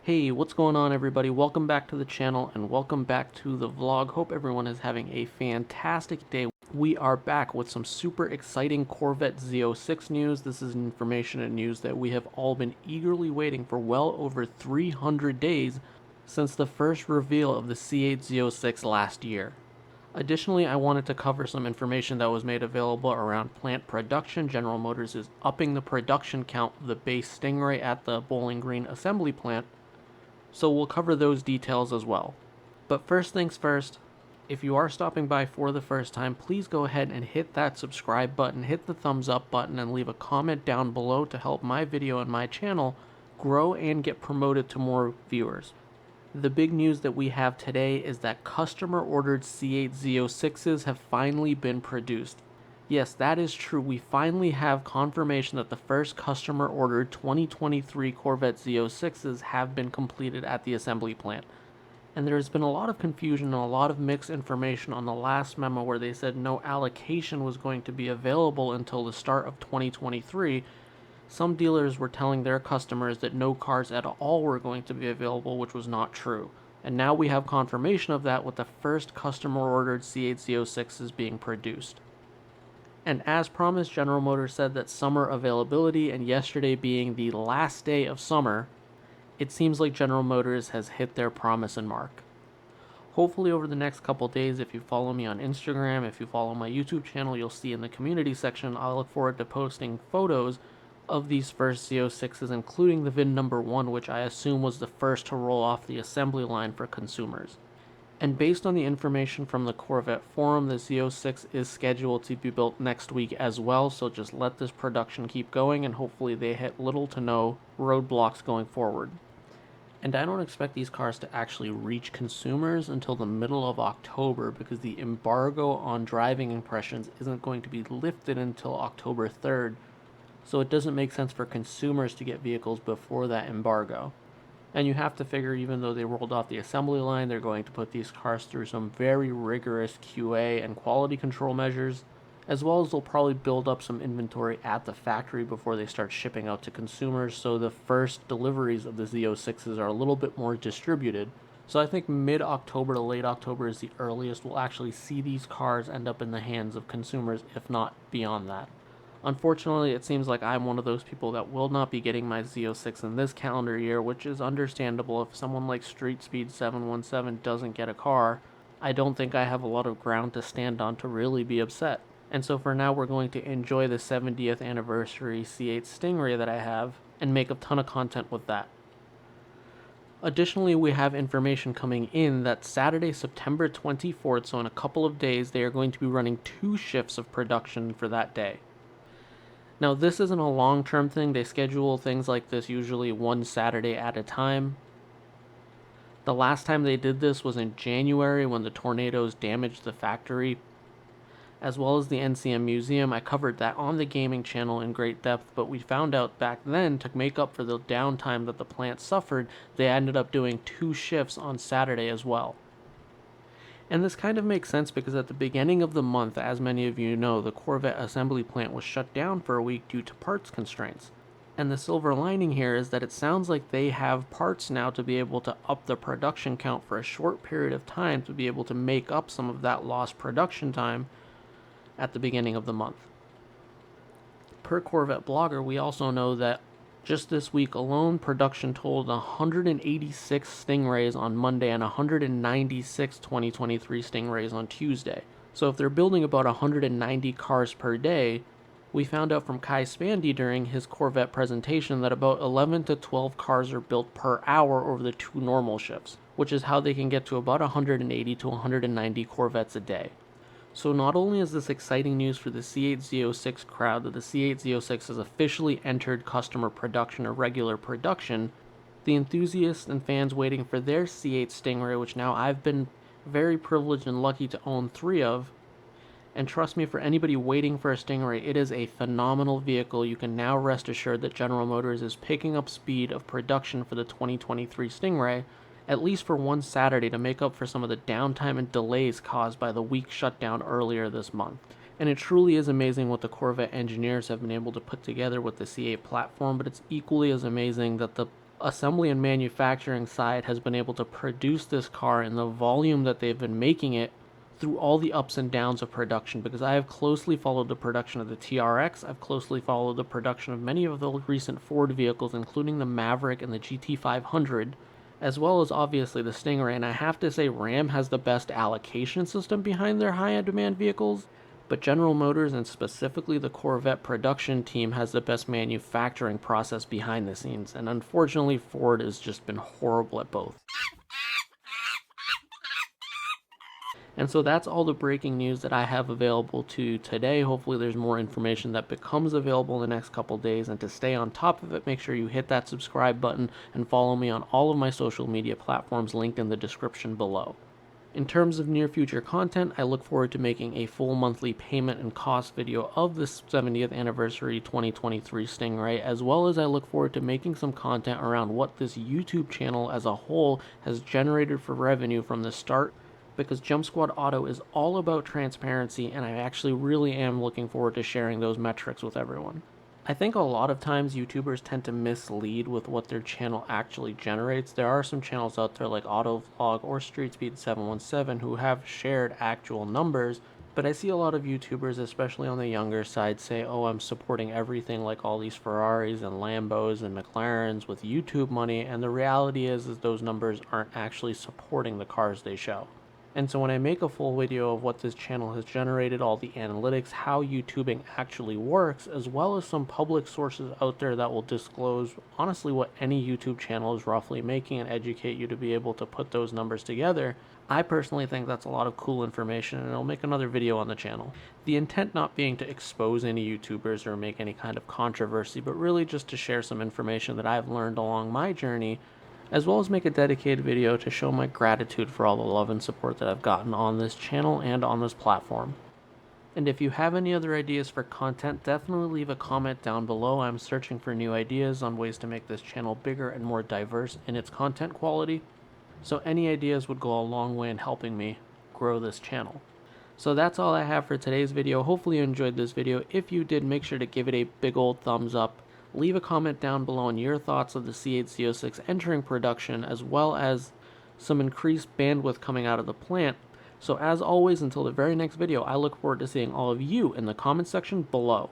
Hey, what's going on everybody? Welcome back to the channel and welcome back to the vlog. Hope everyone is having a fantastic day. We are back with some super exciting Corvette Z06 news. This is information and news that we have all been eagerly waiting for well over 300 days since the first reveal of the C8 Z06 last year. Additionally, I wanted to cover some information that was made available around plant production. General Motors is upping the production count of the base Stringray at the Bowling Green assembly plant, so we'll cover those details as well. But first things first, if you are stopping by for the first time, please go ahead and hit that subscribe button, hit the thumbs up button, and leave a comment down below to help my video and my channel grow and get promoted to more viewers. The big news that we have today is that customer-ordered C8 Z06s have finally been produced. Yes, that is true. We finally have confirmation that the first customer-ordered 2023 Corvette Z06s have been completed at the assembly plant. And there has been a lot of confusion and a lot of mixed information on the last memo where they said no allocation was going to be available until the start of 2023. Some dealers were telling their customers that no cars at all were going to be available, which was not true. And now we have confirmation of that with the first customer-ordered C8 Z06s being produced. And as promised, General Motors said that summer availability, and yesterday being the last day of summer, it seems like General Motors has hit their promise and mark. Hopefully over the next couple days, if you follow me on Instagram, if you follow my YouTube channel, you'll see in the community section, I look forward to posting photos of these first Z06s, including the VIN number 1, which I assume was the first to roll off the assembly line for consumers. And based on the information from the Corvette forum, the Z06 is scheduled to be built next week as well, so just let this production keep going and hopefully they hit little to no roadblocks going forward. And I don't expect these cars to actually reach consumers until the middle of October because the embargo on driving impressions isn't going to be lifted until October 3rd, so it doesn't make sense for consumers to get vehicles before that embargo. And you have to figure, even though they rolled off the assembly line, they're going to put these cars through some very rigorous QA and quality control measures, as well as they'll probably build up some inventory at the factory before they start shipping out to consumers, so the first deliveries of the Z06s are a little bit more distributed. So I think mid-October to late October is the earliest we'll actually see these cars end up in the hands of consumers, if not beyond that. Unfortunately, it seems like I'm one of those people that will not be getting my Z06 in this calendar year, which is understandable. If someone like Street Speed 717 doesn't get a car, I don't think I have a lot of ground to stand on to really be upset. And so for now, we're going to enjoy the 70th anniversary C8 Stringray that I have and make a ton of content with that. Additionally, we have information coming in that Saturday, September 24th, so in a couple of days, they are going to be running 2 shifts of production for that day. Now, this isn't a long-term thing. They schedule things like this usually one Saturday at a time. The last time they did this was in January when the tornadoes damaged the factory, as well as the NCM Museum. I covered that on the gaming channel in great depth, but we found out back then, to make up for the downtime that the plant suffered, they ended up doing 2 shifts on Saturday as well. And this kind of makes sense because at the beginning of the month, as many of you know, the Corvette assembly plant was shut down for a week due to parts constraints. And the silver lining here is that it sounds like they have parts now to be able to up the production count for a short period of time to be able to make up some of that lost production time at the beginning of the month. Per Corvette Blogger, we also know that just this week alone, production totaled 186 Stingrays on Monday and 196 2023 Stingrays on Tuesday. So if they're building about 190 cars per day, we found out from Kai Spandy during his Corvette presentation that about 11 to 12 cars are built per hour over the 2 normal shifts, which is how they can get to about 180 to 190 Corvettes a day. So not only is this exciting news for the C8 Z06 crowd that the C8 Z06 has officially entered customer production or regular production, the enthusiasts and fans waiting for their C8 Stringray, which now I've been very privileged and lucky to own 3 of, and trust me, for anybody waiting for a Stringray, it is a phenomenal vehicle. You can now rest assured that General Motors is picking up speed of production for the 2023 Stringray, at least for one Saturday, to make up for some of the downtime and delays caused by the week shutdown earlier this month. And it truly is amazing what the Corvette engineers have been able to put together with the C8 platform, but it's equally as amazing that the assembly and manufacturing side has been able to produce this car in the volume that they've been making it through all the ups and downs of production, because I have closely followed the production of the TRX, I've closely followed the production of many of the recent Ford vehicles, including the Maverick and the GT500, as well as obviously the Stingray, and I have to say Ram has the best allocation system behind their high-end demand vehicles, but General Motors and specifically the Corvette production team has the best manufacturing process behind the scenes, and unfortunately Ford has just been horrible at both. And so that's all the breaking news that I have available to you today. Hopefully there's more information that becomes available in the next couple days, and to stay on top of it, make sure you hit that subscribe button and follow me on all of my social media platforms linked in the description below. In terms of near future content, I look forward to making a full monthly payment and cost video of the 70th anniversary 2023 Stingray, as well as I look forward to making some content around what this YouTube channel as a whole has generated for revenue from the start, because Jump Squad Auto is all about transparency, and I actually really am looking forward to sharing those metrics with everyone. I think a lot of times YouTubers tend to mislead with what their channel actually generates. There are some channels out there like Autovlog or Streetspeed 717 who have shared actual numbers, but I see a lot of YouTubers, especially on the younger side, say, oh, I'm supporting everything like all these Ferraris and Lambos and McLarens with YouTube money, and the reality is those numbers aren't actually supporting the cars they show. And so when I make a full video of what this channel has generated, all the analytics, how YouTubing actually works, as well as some public sources out there that will disclose honestly what any YouTube channel is roughly making and educate you to be able to put those numbers together, I personally think that's a lot of cool information, and I'll make another video on the channel. The intent not being to expose any YouTubers or make any kind of controversy, but really just to share some information that I've learned along my journey, as well as make a dedicated video to show my gratitude for all the love and support that I've gotten on this channel and on this platform. And if you have any other ideas for content, definitely leave a comment down below. I'm searching for new ideas on ways to make this channel bigger and more diverse in its content quality, so any ideas would go a long way in helping me grow this channel. So that's all I have for today's video. Hopefully you enjoyed this video. If you did, make sure to give it a big old thumbs up. Leave a comment down below on your thoughts of the C8 Z06 entering production, as well as some increased bandwidth coming out of the plant. So as always, until the very next video, I look forward to seeing all of you in the comment section below.